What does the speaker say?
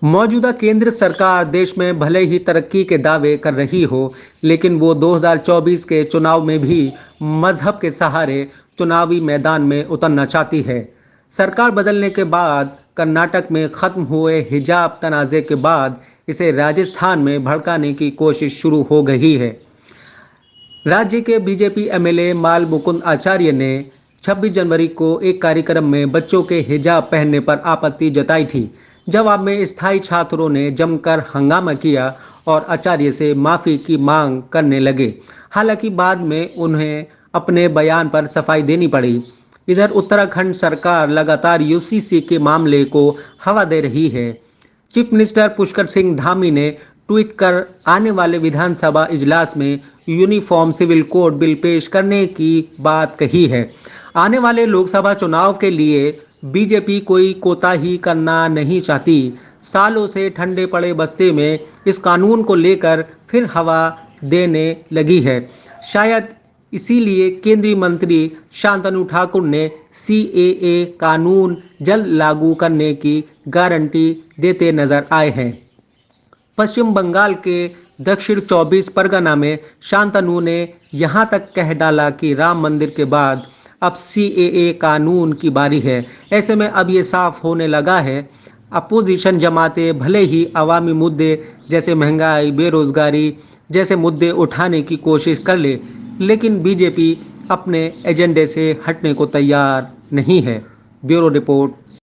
मौजूदा केंद्र सरकार देश में भले ही तरक्की के दावे कर रही हो, लेकिन वो 2024 के चुनाव में भी मजहब के सहारे चुनावी मैदान में उतरना चाहती है। सरकार बदलने के बाद कर्नाटक में खत्म हुए हिजाब तनाज़े के बाद इसे राजस्थान में भड़काने की कोशिश शुरू हो गई है। राज्य के बीजेपी एमएलए माल मुकुंद आचार्य ने 26 जनवरी को एक कार्यक्रम में बच्चों के हिजाब पहनने पर आपत्ति जताई थी। जवाब में स्थायी छात्रों ने जमकर हंगामा किया और आचार्य से माफ़ी की मांग करने लगे। हालांकि बाद में उन्हें अपने बयान पर सफाई देनी पड़ी। इधर उत्तराखंड सरकार लगातार यूसीसी के मामले को हवा दे रही है। चीफ मिनिस्टर पुष्कर सिंह धामी ने ट्वीट कर आने वाले विधानसभा इजलास में यूनिफॉर्म सिविल कोड बिल पेश करने की बात कही है। आने वाले लोकसभा चुनाव के लिए बीजेपी कोई कोताही करना नहीं चाहती। सालों से ठंडे पड़े बस्ते में इस कानून को लेकर फिर हवा देने लगी है। शायद इसीलिए केंद्रीय मंत्री शांतनु ठाकुर ने सीएए कानून जल्द लागू करने की गारंटी देते नजर आए हैं। पश्चिम बंगाल के दक्षिण 24 परगना में शांतनु ने यहां तक कह डाला कि राम मंदिर के बाद अब सीएए कानून की बारी है। ऐसे में अब ये साफ होने लगा है, अपोजिशन जमातें भले ही अवामी मुद्दे जैसे महंगाई, बेरोजगारी जैसे मुद्दे उठाने की कोशिश कर ले, लेकिन बीजेपी अपने एजेंडे से हटने को तैयार नहीं है। Bureau report.